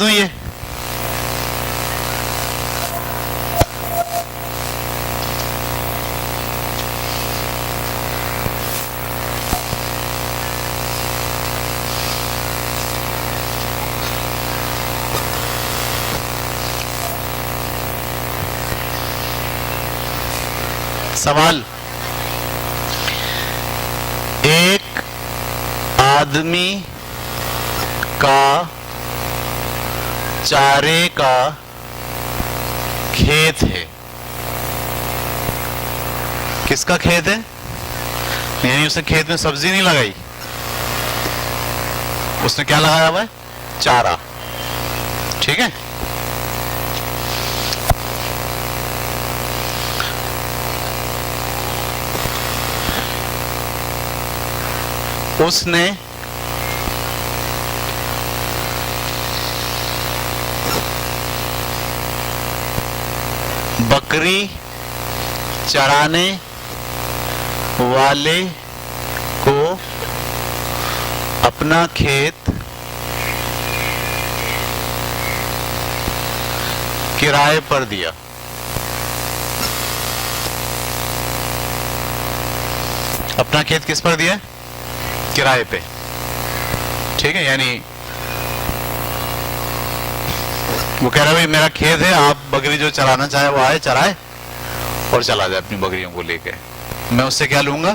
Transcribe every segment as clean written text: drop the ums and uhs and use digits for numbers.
दूं ये? सवाल, एक आदमी का चारे का खेत है। किसका खेत है? यानी उसने खेत में सब्जी नहीं लगाई, उसने क्या लगाया हुआ है? चारा। ठीक है। उसने बकरी चराने वाले को अपना खेत किराए पर दिया। अपना खेत किस पर दिया? किराए पे। ठीक है। यानी वो कह रहा है भाई मेरा खेत है, आप बकरी जो चराना चाहे वो आए चराए और चला जाए अपनी बकरियों को लेके। मैं उससे क्या लूंगा?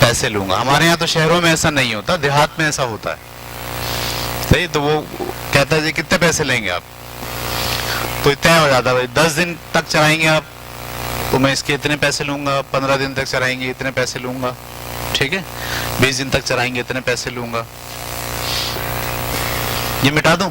पैसे लूंगा। हमारे यहाँ तो शहरों में ऐसा नहीं होता, देहात में ऐसा होता है। सही। तो वो कहता है जी कितने पैसे लेंगे आप? तो इतना हो जाता है भाई 10 दिन तक चराएंगे आप तो मैं इसके इतने पैसे लूंगा, 15 दिन तक चराएंगे इतने पैसे लूंगा। ठीक है। 20 दिन तक चराएंगे इतने पैसे लूंगा। ये मिटा दूं?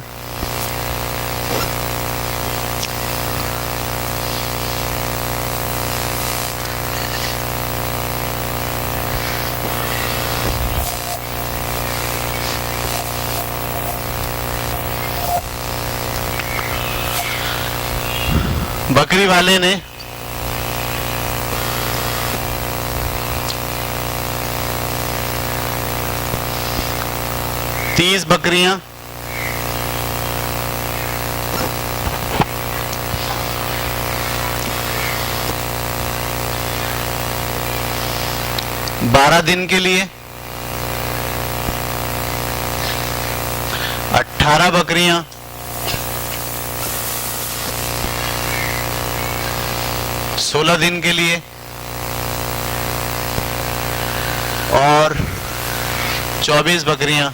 बकरी वाले ने तीस बकरियां 12 दिन के लिए, 18 बकरियां 16 दिन के लिए और 24 बकरियां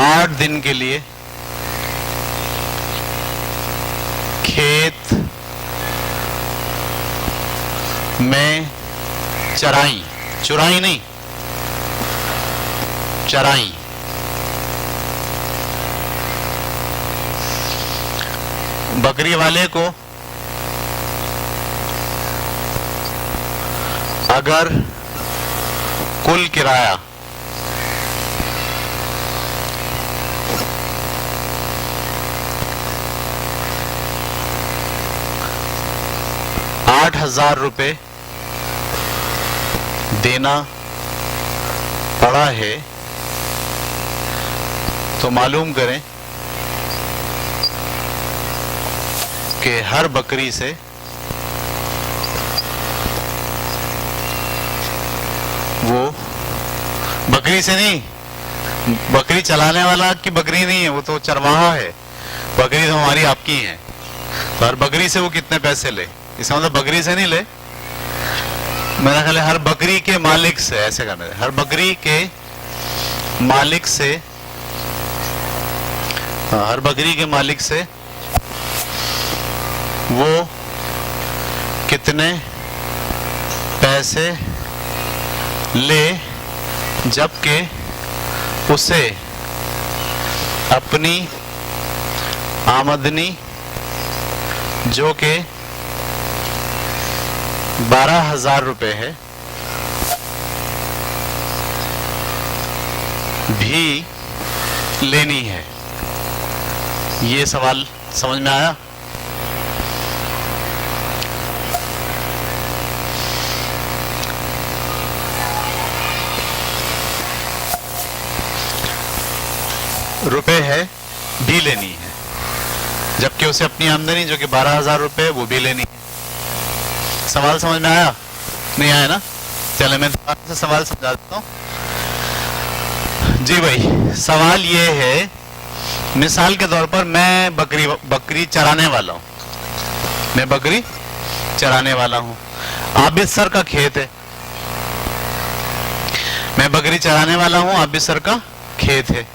8 दिन के लिए खेत में चराई। चुराई नहीं, चराई। बकरी वाले को अगर कुल किराया ₹8,000 देना पड़ा है तो मालूम करें कि हर बकरी से वो, बकरी से नहीं, बकरी चलाने वाला की बकरी नहीं है, वो तो चरवाहा है। बकरी तो हमारी आपकी है। तो हर बकरी से वो कितने पैसे ले? इसका मतलब बकरी से नहीं ले, मेरा ख्याल है हर बकरी के मालिक से। ऐसे करना है, हर बकरी के मालिक से, हर बकरी के मालिक से वो कितने पैसे ले, जबकि उसे अपनी आमदनी जो कि ₹12,000 है भी लेनी है। ये सवाल समझ में आया? रुपए है भी लेनी है, जबकि उसे अपनी आमदनी जो कि 12,000 रुपए वो भी लेनी है। सवाल समझ में आया? नहीं आया ना? चले मैं दोबारा से सवाल समझा देता हूँ। जी भाई, सवाल ये है, मिसाल के तौर पर मैं बकरी चराने वाला हूँ, मैं बकरी चराने वाला हूँ। आबिद सर का खेत है, मैं बकरी चराने वाला हूँ, आबिद सर का खेत है,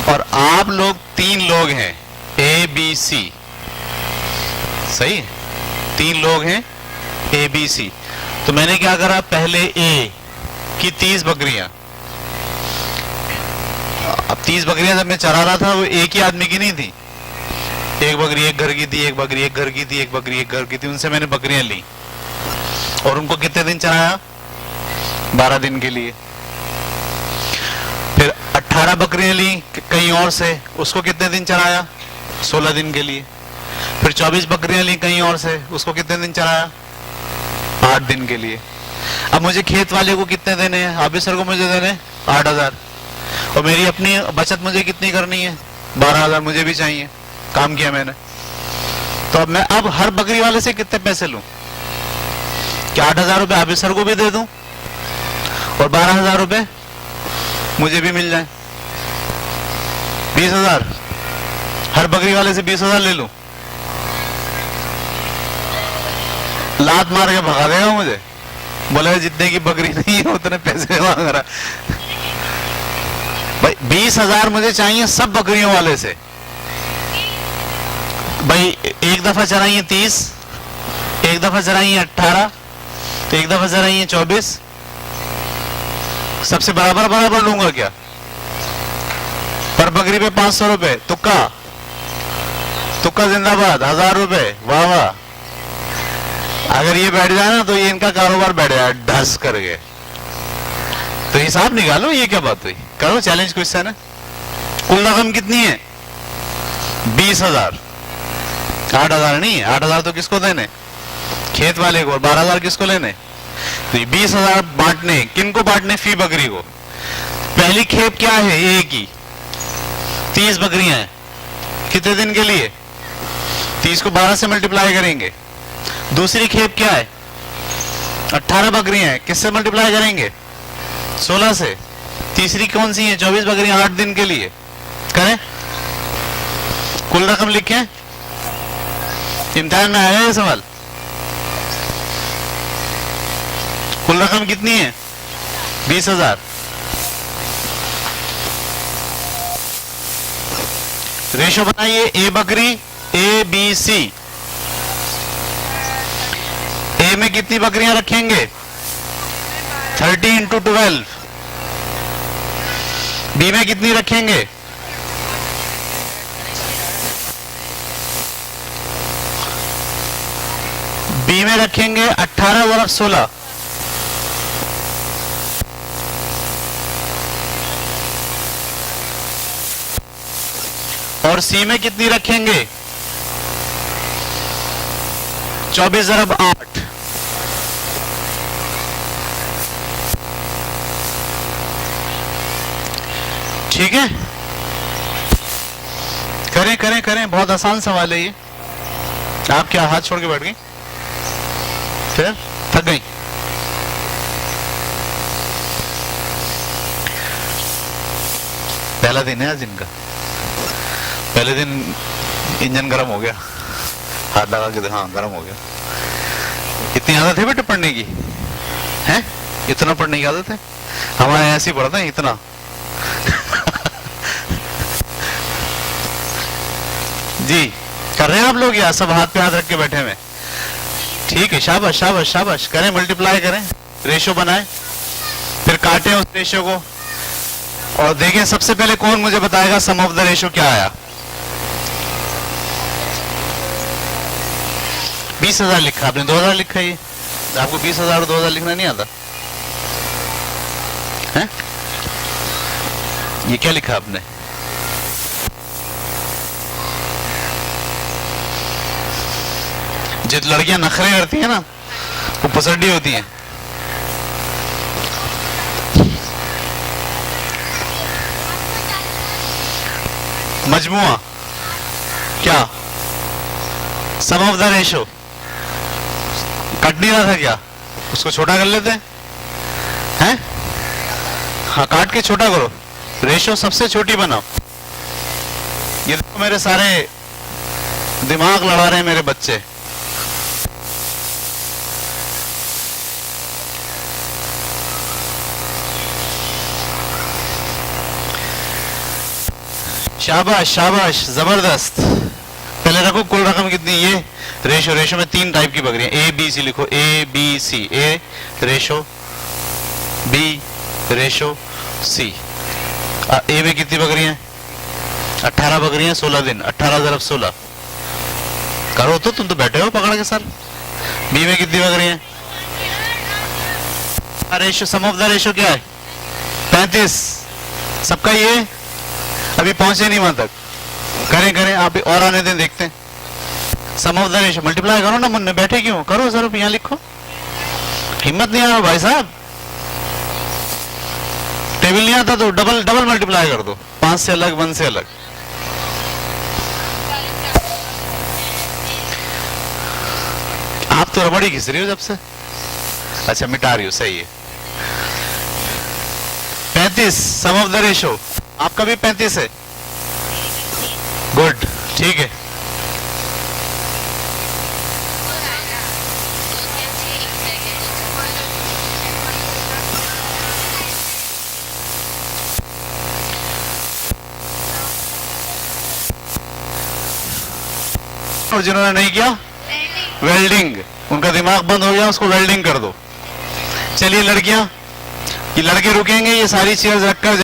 और आप लोग 3 लोग हैं, ए बी सी, सही है? 3 लोग हैं ए बी सी। तो मैंने क्या करा, पहले ए की 30 बकरियां, अब 30 बकरियां जब मैं चरा रहा था वो एक ही आदमी की नहीं थी, एक बकरी एक घर की थी, एक बकरी एक घर की थी, एक बकरी एक घर की थी। उनसे मैंने बकरियां ली और उनको कितने दिन चराया? 12 दिन के लिए। फिर 18 बकरियां ली कहीं और से, उसको कितने दिन चराया? 16 दिन के लिए। फिर 24 बकरियां ली कहीं और से, उसको कितने दिन चराया? 8 दिन के लिए। अब मुझे खेत वाले को कितने देने हैं? आबिद सर को मुझे देने 8,000, और मेरी अपनी बचत मुझे कितनी करनी है? 12,000 मुझे भी चाहिए, काम किया मैंने। तो अब मैं हर बकरी वाले से कितने पैसे लूं? क्या 8,000 रुपए आबिद सर को भी दे दूं और 12,000 रुपए मुझे भी मिल जाए? 20,000 हर बकरी वाले से 20,000 ले लूं? लात मार के भगा देगा मुझे, बोले जितने की बकरी नहीं है उतने पैसे मांग रहा। भाई 20,000 मुझे चाहिए सब बकरियों वाले से। भाई एक दफा चराइए 30, एक दफा चराइए 18, तो एक दफा चराइए 24, सबसे बराबर बराबर लूंगा क्या? पर बकरी पे 500 रुपए, तुक्का तुक्का जिंदाबाद, 1,000 रुपए, वाह वाह। अगर ये बैठ जाए ना तो ये इनका कारोबार बैठ जाए ढस करके। तो हिसाब निकालो, ये क्या बात हुई? करो चैलेंज क्वेश्चन है। कुल रकम कितनी है? 20,000। 8,000 नहीं है, 8,000 तो किसको देने? खेत वाले को। और 12,000 किसको लेने? तो 20,000 बांटने, किनको बांटने? फी बकरी को। पहली खेप क्या है? ए की 30 बकरियां हैं, कितने दिन के लिए? 30 को 12 से मल्टीप्लाई करेंगे। दूसरी खेप क्या है? 18 बकरियां हैं, किससे मल्टीप्लाई करेंगे? 16 से। तीसरी कौन सी है? 24 बकरियां 8 दिन के लिए। करें, कुल रकम लिखें। इम्तिहान में आया है सवाल। कुल रकम कितनी है? 20,000। रेशो बनाइए, ए बकरी, ए बी सी। ए में कितनी बकरियां रखेंगे? 30 इंटू 12। बी में कितनी रखेंगे? बी में रखेंगे 18 और 16। और सी में कितनी रखेंगे? 24 × 8। ठीक है, करें करें करें, बहुत आसान सवाल है ये। आप क्या हाथ छोड़ के बैठ गई? फिर थक गई? पहला दिन है आज इनका, पहले दिन इंजन गर्म हो गया, हाथ लगा के, हाँ गर्म हो गया। इतनी आदत है बेटा पढ़ने की? है इतना पढ़ने की आदत है? हमारे ऐसे ही पढ़ते हैं इतना। जी कर रहे हैं आप लोग? या सब हाथ पे हाथ रख के बैठे हुए? ठीक है, शाबाश शाबाश शाबाश। करें, मल्टीप्लाई करें, रेशो बनाएं, फिर काटें उस रेशो को और देखें सबसे पहले कौन मुझे बताएगा सम ऑफ द रेशो क्या आया। 20,000 लिखा आपने, 2,000 लिखा। ये आपको 20,000 और 2,000 लिखना नहीं आता है? ये क्या लिखा आपने? जित लड़कियां नखरे करती है ना वो पसंदी होती हैं। मजमुआ क्या, सम ऑफ द रेशो कट नहीं रहा था क्या, उसको छोटा कर लेते हैं? हाँ, काट के छोटा करो, रेशो सबसे छोटी बनाओ। ये देखो मेरे सारे दिमाग लड़ा रहे हैं मेरे बच्चे। शाबाश शाबाश, जबरदस्त। पहले रखो कुल रकम कितनी, ये रेशो, रेशो में 3 टाइप की बकरियां, ए बी सी लिखो, A B C, A ratio, B ratio, C. A में कितनी बकरियां, 18 बकरियां, 16 दिन, 18 × 16 करो तो, तुम तो बैठे हो पकड़ के सर। बी में कितनी बकरियां, ratio, sum of the ratio क्या है, 35। सबका ये अभी पहुंचे नहीं वहां तक, करें करें आप और आने दें, देखते हैं। सम ऑफ द रेशो मल्टीप्लाई करो ना, मुन्ने बैठे क्यों, करो सर, यहाँ लिखो, हिम्मत नहीं आ रहा भाई साहब, टेबल नहीं आता तो डबल डबल मल्टीप्लाई कर दो, 5 से अलग, 1 से अलग। आप तो रबड़ी घिस रही हो जब से, अच्छा मिटा रही हो, सही है। 35 सम ऑफ द रेशो, आपका भी 35 है, गुड, ठीक है। और जिन्होंने नहीं किया वेल्डिंग, उनका दिमाग बंद हो गया, उसको वेल्डिंग कर दो। चलिए लड़कियां, ये लड़के रुकेंगे, ये सारी चेयर रखकर